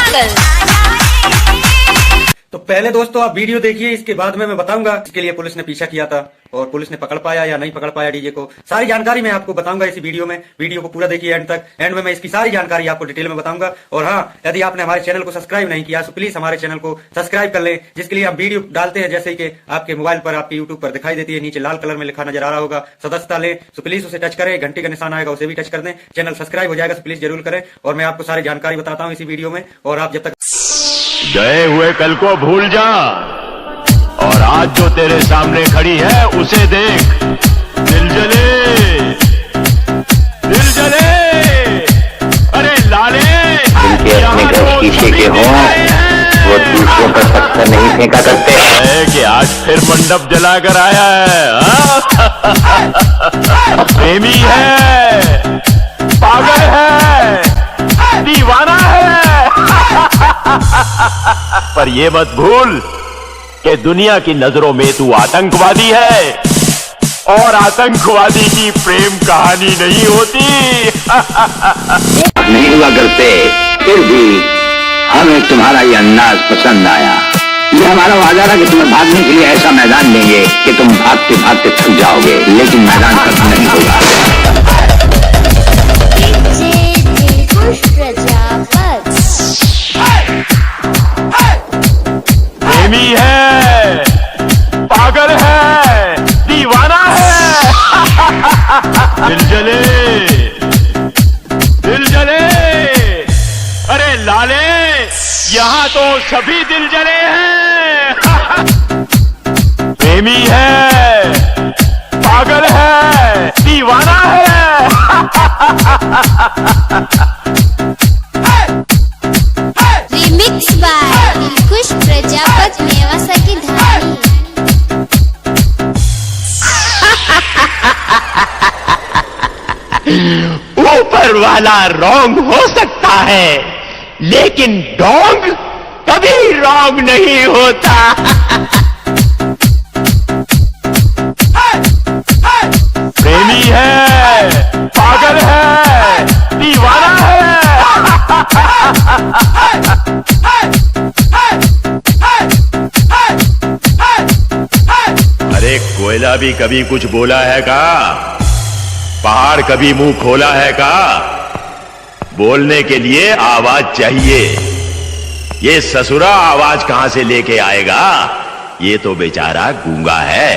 पागल। तो पहले दोस्तों आप वीडियो देखिए, इसके बाद में मैं बताऊंगा इसके लिए पुलिस ने पीछा किया था और पुलिस ने पकड़ पाया या नहीं पकड़ पाया डीजे को। सारी जानकारी मैं आपको बताऊंगा इसी वीडियो में। वीडियो को पूरा देखिए एंड तक। एंड में मैं इसकी सारी जानकारी आपको डिटेल में बताऊंगा। और हाँ, यदि आपने हमारे चैनल को सब्सक्राइब नहीं किया तो प्लीज हमारे चैनल को सब्सक्राइब कर लें, जिसके लिए हम वीडियो डालते हैं जैसे कि आपके मोबाइल पर, आपके यूट्यूब पर दिखाई देती है, नीचे लाल कलर में लिखा नजर आ रहा होगा सदस्यता लें, तो प्लीज उसे टच करें। घंटी का निशान आएगा उसे भी टच कर दें। चैनल सब्सक्राइब हो जाएगा तो प्लीज जरूर करें। और मैं आपको सारी जानकारी बताता हूँ इसी वीडियो में। और आप जब तक गए हुए कल को भूल जा और आज जो तेरे सामने खड़ी है उसे देख। दिल जले, दिल जले, अरे लाले, जिनके अपने घर शीशे के हों वो दूसरों पर पत्थर नहीं फेंका करते है कि आज फिर मंडप जलाकर आया है। प्रेमी है, पागल है, दीवाना है। पर ये मत भूल कि दुनिया की नजरों में तू आतंकवादी है और आतंकवादी की प्रेम कहानी नहीं होती। नहीं हुआ करते, फिर भी हमें तुम्हारा ये अंदाज पसंद आया। ये हमारा वादा था कि तुम्हें भागने के लिए ऐसा मैदान देंगे कि तुम भागते भागते थक जाओगे, लेकिन मैदान खत्म नहीं होगा। प्रेमी है, पागल है, दीवाना है। दिल जले, दिल जले, अरे लाले, यहाँ तो सभी दिल जले हैं। प्रेमी है, पागल है, दीवाना है। रिमिक्स बाय दिलखुश प्रजापति नेवासा की धानी। ऊपर वाला रॉन्ग हो सकता है, लेकिन डोंग कभी रॉन्ग नहीं होता। प्रेमी है, पागल है, दीवाना है। अरे कोयला भी कभी कुछ बोला है का? पहाड़ कभी मुंह खोला है का? बोलने के लिए आवाज चाहिए। ये ससुरा आवाज कहां से लेके आएगा? ये तो बेचारा गूंगा है।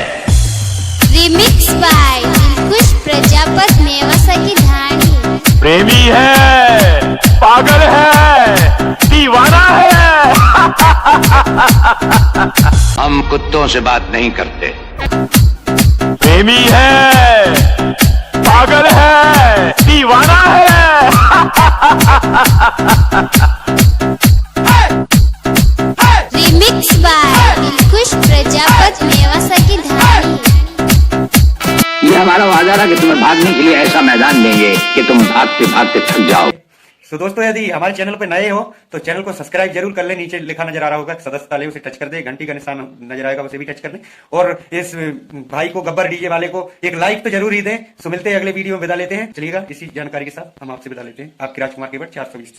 रिमिक्स बाय दिलखुश प्रजापति नेवासा की धानी। प्रेमी है, पागल है, दीवाना है। हम कुत्तों से बात नहीं करते। प्रेमी है, पागल है, दीवाना है। रिमिक्स बाय दिलखुश प्रजापति नेवासा की धानी। ये हमारा वादा था कि तुम्हें भागने के लिए ऐसा मैदान देंगे कि तुम भागते भागते थक जाओ। तो दोस्तों यदि हमारे चैनल पर नए हो तो चैनल को सब्सक्राइब जरूर कर ले। नीचे लिखा नजर आ रहा होगा सदस्यता ले, उसे टच कर दे। घंटी का निशान नजर आएगा उसे भी टच कर दे। और इस भाई को, गब्बर डीजे वाले को, एक लाइक तो जरूर ही दें। सो मिलते हैं अगले वीडियो में, विदा लेते हैं। चलिएगा इसी जानकारी के साथ हम आपसे विदा लेते हैं। आपके राजकुमार केवट 420।